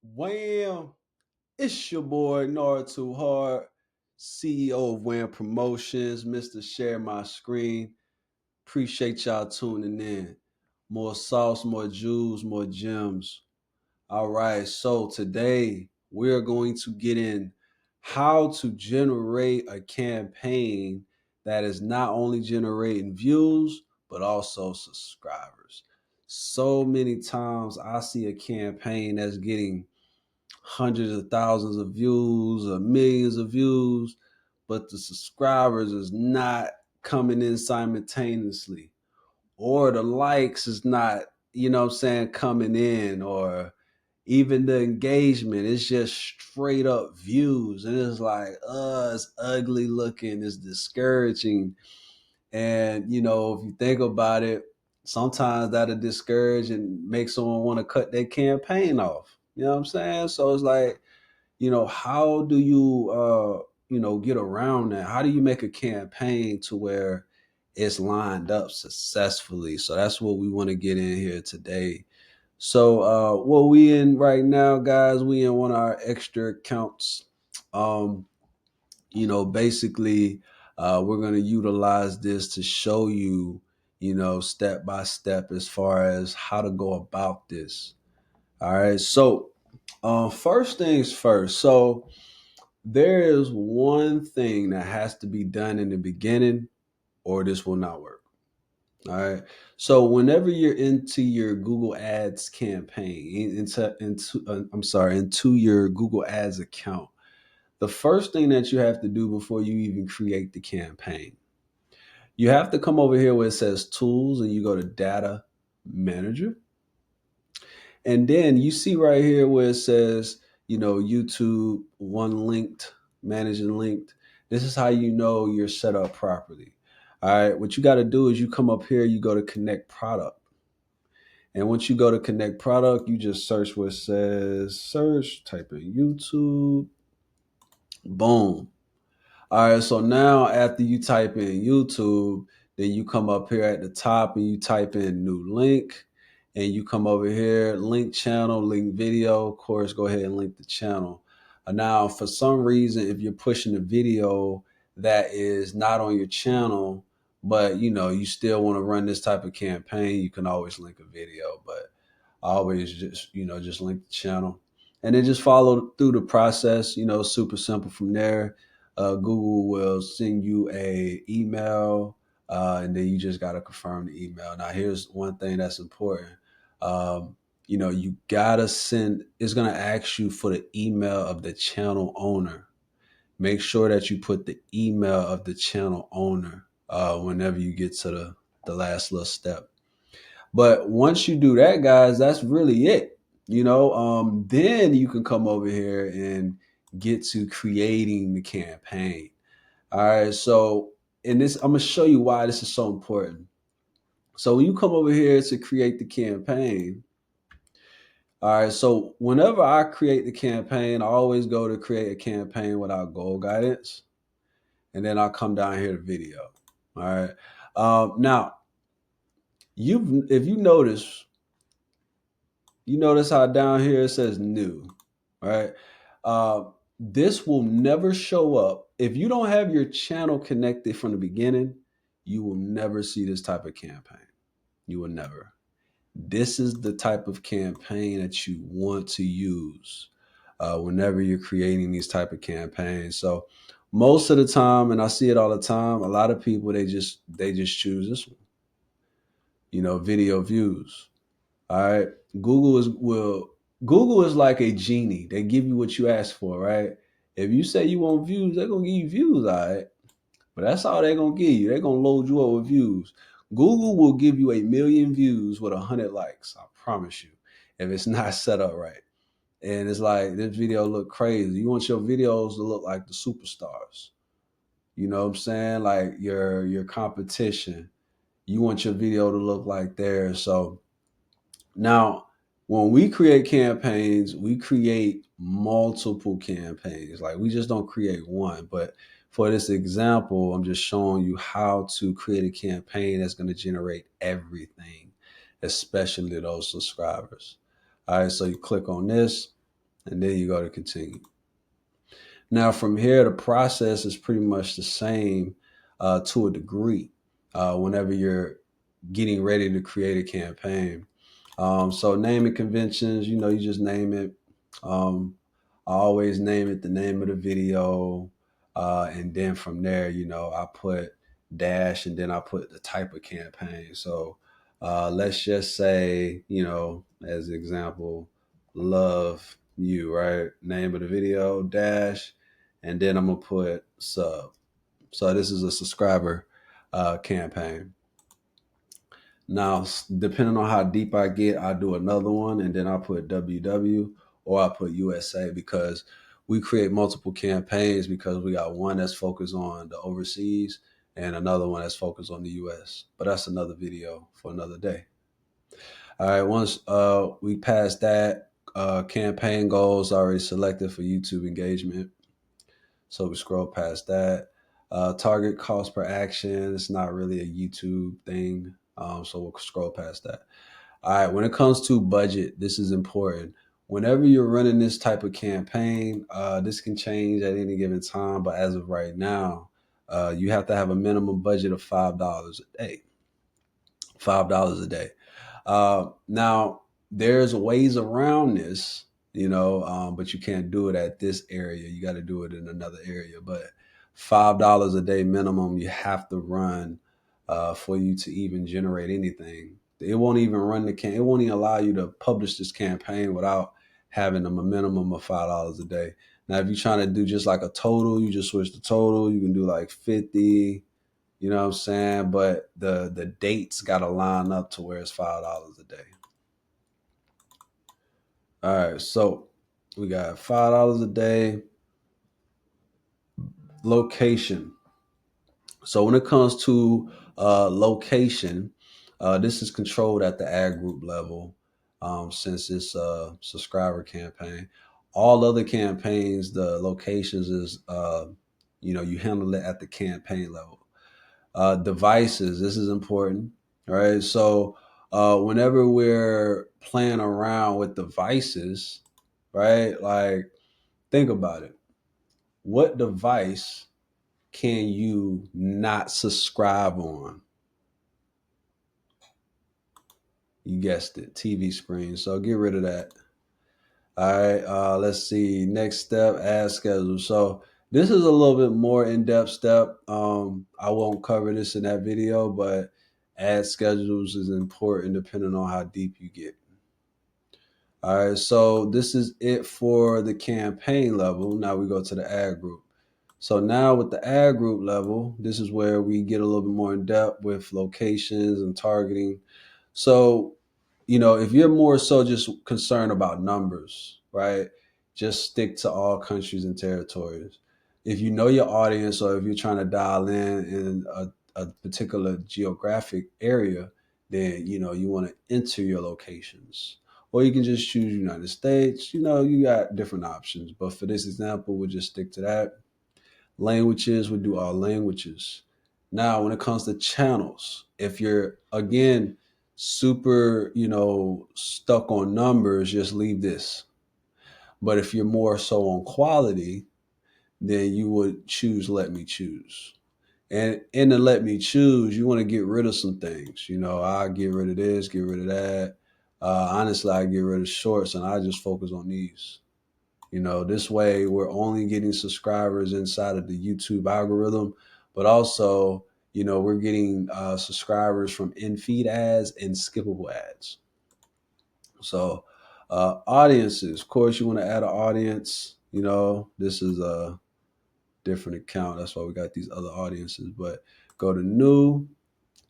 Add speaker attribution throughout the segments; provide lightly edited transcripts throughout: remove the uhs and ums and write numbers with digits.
Speaker 1: Wham! It's your boy Naruto Hard, CEO of Wham Promotions, Mr. Share My Screen. Appreciate y'all tuning in. More sauce, more jewels, more gems. All right, so today we're going to get in how to generate a campaign that is not only generating views, but also subscribers. So many times I see a campaign that's getting hundreds of thousands of views or millions of views, but the subscribers is not coming in simultaneously, or the likes is not, coming in, or even the engagement. It's just straight up views. And it's like, it's ugly looking, it's discouraging. And, if you think about it, sometimes that'll discourage and make someone want to cut their campaign off. You know what I'm saying? So it's like, how do you get around that? How do you make a campaign to where it's lined up successfully? So that's what we want to get in here today. So what we in right now, guys, we in one of our extra accounts. Basically, we're going to utilize this to show you, step by step as far as how to go about this. All right, so first things first. So there is one thing that has to be done in the beginning, or this will not work. All right. So whenever you're into your Google Ads campaign, into your Google Ads account, the first thing that you have to do before you even create the campaign, you have to come over here where it says Tools, and you go to Data Manager. And then you see right here where it says, YouTube, one linked, managing linked. This is how you know you're set up properly. All right. What you got to do is you come up here, you go to connect product. And once you go to connect product, you just search where it says search, type in YouTube, boom. All right, so now after you type in YouTube, then you come up here at the top and you type in new link, and you come over here, link channel, link video. Of course, go ahead and link the channel. Now, for some reason, if you're pushing a video that is not on your channel, but you still want to run this type of campaign, you can always link a video. But I always just link the channel and then just follow through the process. Super simple from there. Google will send you a email, and then you just got to confirm the email. Now, here's one thing that's important. You gotta send. It's gonna ask you for the email of the channel owner. Make sure that you put the email of the channel owner whenever you get to the last little step. But once you do that, guys, that's really it. Then you can come over here and get to creating the campaign. All right. So in this, I'm gonna show you why this is so important. So when you come over here to create the campaign, all right. So whenever I create the campaign, I always go to create a campaign without goal guidance, and then I'll come down here to video. All right. Now, if you notice, how down here it says new, right? Uh, this will never show up. If you don't have your channel connected from the beginning, you will never see this type of campaign. You will never. This is the type of campaign that you want to use whenever you're creating these type of campaigns. So most of the time, and I see it all the time, a lot of people they just choose this one. Video views. All right. Google is like a genie. They give you what you ask for, right? If you say you want views, they're gonna give you views, all right. But that's all they're gonna give you. They're gonna load you up with views. Google will give you 1,000,000 views with 100 likes. I promise you, if it's not set up right. And it's like this video look crazy. You want your videos to look like the superstars. You know what I'm saying? Like your competition. You want your video to look like theirs. So now, when we create campaigns, we create multiple campaigns. Like we just don't create one. But for this example, I'm just showing you how to create a campaign that's going to generate everything, especially those subscribers. All right, so you click on this. and then you go to continue. Now from here, the process is pretty much the same to a degree whenever you're getting ready to create a campaign. So naming conventions, you just name it. Um, I always name it the name of the video. And then from there, I put dash and then I put the type of campaign. So let's just say, as an example, love you, right? Name of the video, dash, and then I'm going to put sub. So this is a subscriber campaign. Now, depending on how deep I get, I do another one and then I put WW or I put USA because we create multiple campaigns because we got one that's focused on the overseas and another one that's focused on the US. But that's another video for another day. All right, once we pass that, campaign goals already selected for YouTube engagement. So we scroll past that. Target cost per action, it's not really a YouTube thing. So we'll scroll past that. All right, when it comes to budget, this is important. Whenever you're running this type of campaign, this can change at any given time, but as of right now, you have to have a minimum budget of $5 a day. $5 a day. Now, there's ways around this, but you can't do it at this area. You got to do it in another area. But $5 a day minimum, you have to run for you to even generate anything. It won't even run it won't even allow you to publish this campaign without having a minimum of $5 a day. Now, if you're trying to do just like a total, you just switch the total. You can do like 50. You know what I'm saying? But the dates got to line up to where it's $5 a day. All right, so we got $5 a day. Location. So when it comes to location, this is controlled at the ad group level since it's a subscriber campaign. All other campaigns, the locations is, you handle it at the campaign level. Devices, this is important, right? So whenever we're playing around with devices, right? Like, think about it. What device can you not subscribe on? You guessed it, TV screen. So get rid of that. All right, let's see. Next step, ad schedule. So this is a little bit more in-depth step. I won't cover this in that video, but ad schedules is important depending on how deep you get. All right, so this is it for the campaign level. Now we go to the ad group. So now with the ad group level, this is where we get a little bit more in depth with locations and targeting. So, if you're more so just concerned about numbers, right, just stick to all countries and territories. If you know your audience or if you're trying to dial in a particular geographic area, then, you want to enter your locations. Or you can just choose United States. You got different options. But for this example, we'll just stick to that. Languages, we do all languages. Now, when it comes to channels, if you're, again, super, stuck on numbers, just leave this. But if you're more so on quality, then you would choose let me choose. And in the let me choose, you want to get rid of some things. I get rid of this, get rid of that. Honestly, I get rid of shorts and I just focus on these. This way we're only getting subscribers inside of the YouTube algorithm, but also, we're getting subscribers from in-feed ads and skippable ads. So audiences, of course, you want to add an audience. This is a different account. That's why we got these other audiences, but go to new,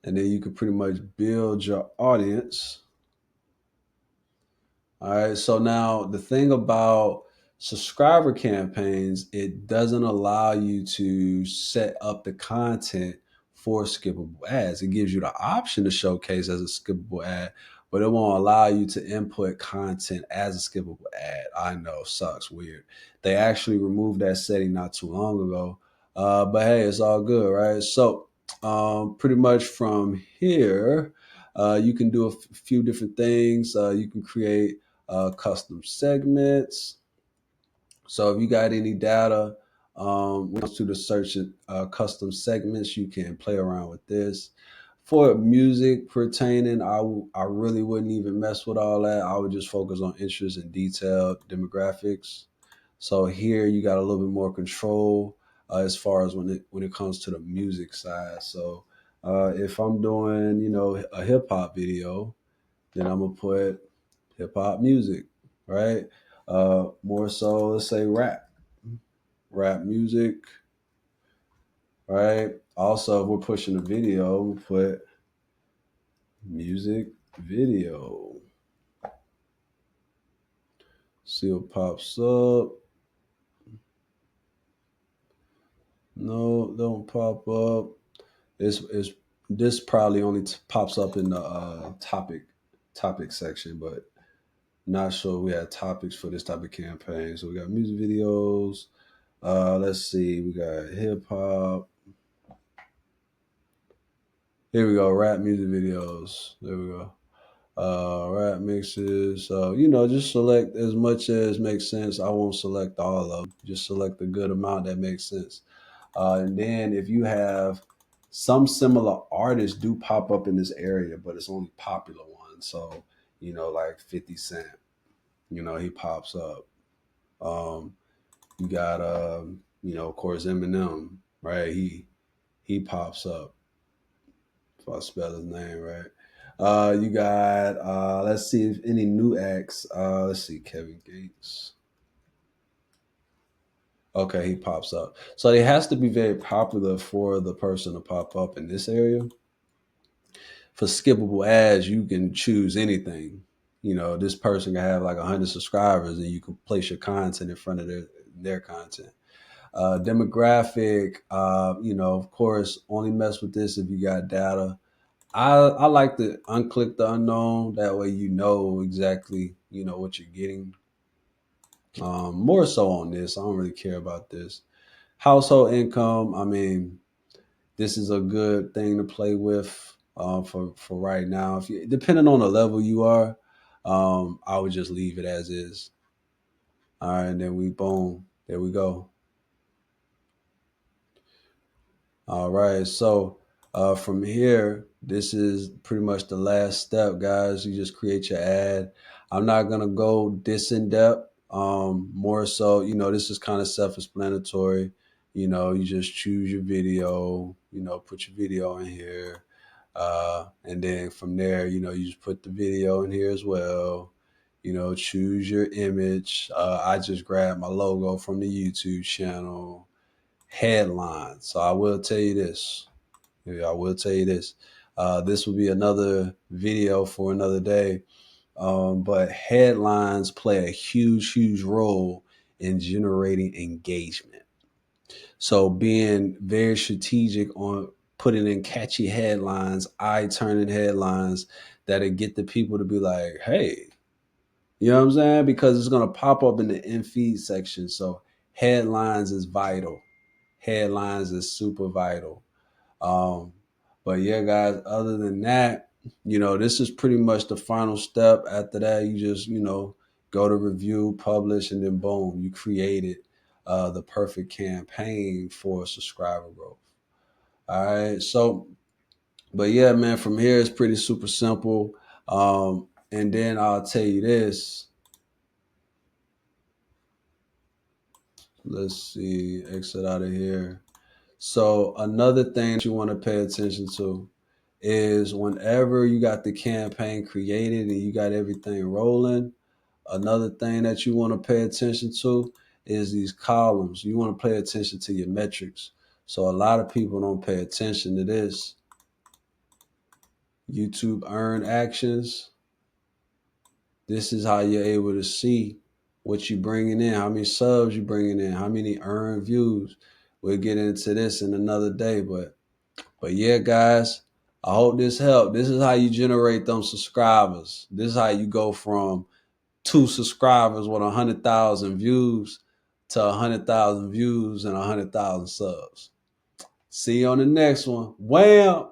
Speaker 1: and then you can pretty much build your audience. All right. So now the thing about subscriber campaigns, it doesn't allow you to set up the content for skippable ads. It gives you the option to showcase as a skippable ad, but it won't allow you to input content as a skippable ad. I know, sucks, weird. They actually removed that setting not too long ago. But hey, it's all good, right? So pretty much from here, you can do a few different things. You can create custom segments. So if you got any data, when it comes to the search custom segments, you can play around with this. For music pertaining, I really wouldn't even mess with all that. I would just focus on interest and detailed demographics. So here you got a little bit more control as far as when it comes to the music side. So if I'm doing a hip hop video, then I'm gonna put hip hop music, right? More so, let's say rap music, right? Also, if we're pushing a video, we'll put music video. See what pops up. No, don't pop up. It's this probably only pops up in the topic section, but not sure we had topics for this type of campaign. So we got music videos. Let's see, we got hip hop. Here we go, rap music videos. There we go. Rap mixes. Just select as much as makes sense. I won't select all of them. Just select a good amount that makes sense. And then if you have some similar artists do pop up in this area, but it's only popular ones. So, like 50 Cent, he pops up. You got, of course, Eminem, right? He pops up. If I spell his name right. You got, let's see if any new acts. Let's see, Kevin Gates. Okay, he pops up. So it has to be very popular for the person to pop up in this area. For skippable ads, you can choose anything. This person can have like 100 subscribers, and you can place your content in front of their content. Demographic, of course, only mess with this if you got data. I like to unclick the unknown. That way, exactly, what you're getting. More so on this, I don't really care about this. Household income, I mean, this is a good thing to play with for right now. If you, depending on the level you are, I would just leave it as is. All right, and then boom, there we go. All right, so from here, this is pretty much the last step, guys. You just create your ad. I'm not gonna go this in depth. More so, this is kind of self-explanatory. You just choose your video. Put your video in here, and then from there, you just put the video in here as well. Choose your image. I just grabbed my logo from the YouTube channel. Headline. So I will tell you this. Yeah, I will tell you this. This will be another video for another day. But headlines play a huge, huge role in generating engagement. So being very strategic on putting in catchy headlines, eye-turning headlines that'll get the people to be like, hey, you know what I'm saying? Because it's gonna pop up in the in feed section. So headlines is vital. Headlines is super vital. Um, but yeah, guys, other than that, this is pretty much the final step. After that, you just, go to review, publish, and then boom, you created the perfect campaign for subscriber growth. All right. So, but yeah, man, from here it's pretty super simple. And then I'll tell you this. Let's see, exit out of here. So another thing that you want to pay attention to is whenever you got the campaign created and you got everything rolling, another thing that you want to pay attention to is these columns. You want to pay attention to your metrics. So a lot of people don't pay attention to this. YouTube earn actions. This is how you're able to see what you're bringing in, how many subs you're bringing in, how many earned views. We'll get into this in another day, but yeah, guys, I hope this helped. This is how you generate them subscribers. This is how you go from 2 subscribers with 100,000 views to 100,000 views and 100,000 subs. See you on the next one. Wham!